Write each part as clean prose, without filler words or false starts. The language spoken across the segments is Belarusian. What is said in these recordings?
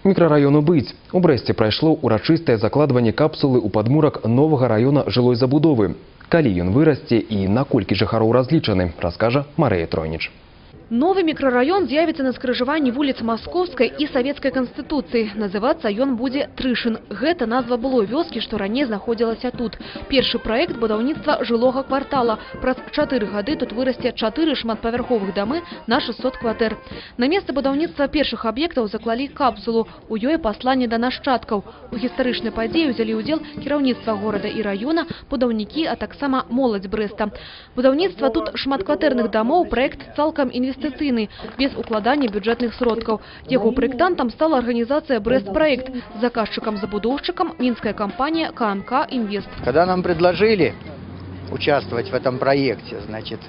Мікрараёну Быць. У Брэсце прайшло урачыстае закладванне капсулы ў падмурак новага раёна жылой забудовы. Калі ён вырасце і на колькі жыхароў разлічаны, раскажа Марыя Тройніч. Новый микрорайон з'явится на скрыжаванні вуліц Московской и Советской Конституции. Называться ён будзе Трышин. Гэта назва былой вёскі, што раней знаходзілася тут. Першы проект будаўніцтва жылога квартала. Праз 4 гады тут вырасце 4 шматпавярховых дамы на 600 кватэр. На месца будаўніцтва першых аб'ектаў заклалі капсулу. У ёй пасланне да нашчадкаў. У гістарычнай падзеі ўзялі ўдзел кіраўніцтва горада і раёна, будаўнікі, а таксама моладзь Брэста. Будаўніцтва тут шматкватэрных дамоў проект цалкам інвестыцыйны, без укладания бюджетных сродков. Его проектантом стала организация «Брест-проект», заказчиком-забудовщиком минская компания КМК «Инвест». Когда нам предложили участвовать в этом проекте, значит,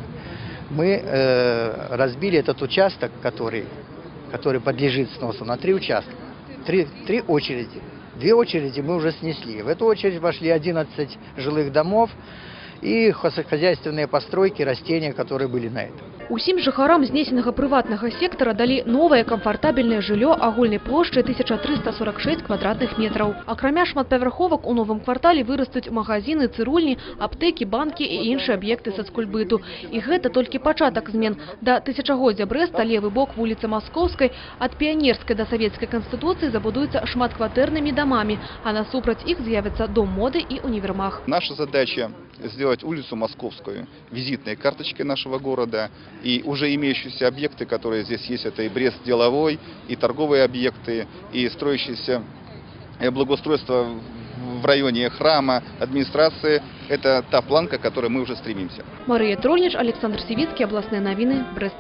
мы разбили этот участок, который подлежит сносу, на 3 участка. 3 очереди. 2 очереди мы уже снесли. В эту очередь вошли 11 жилых домов и хозяйственные постройки, растения, которые были на этом. Усім жыхарам знесенага прыватнага сектора далі новае камфартабельнае жыллё агульнай плошчай 1346 квадратных метраў. Акрамя шматпавярховак у новым квартале вырастуць магазины, цырульні, аптэкі, банкі і іншыя аб'екты сацкульбыту. І гэта толькі пачатак змен. Да тысячагоддзя Брэста левы бок вуліцы Московской ад Піянерскай да Савецкай Конституции забудуецца шматкватэрнымі дамамі, а насупраць іх з'явіцца дом моды і універмаг. Наша задача сделать улицу Московскую визитной карточкой нашего города. И уже имеющиеся объекты, которые здесь есть, это и Брест деловой, и торговые объекты, и строящиеся благоустройство в районе храма, администрации. Это та планка, к которой мы уже стремимся. Мария Тройніч, Александр Сивицкий, областные новины, Брест.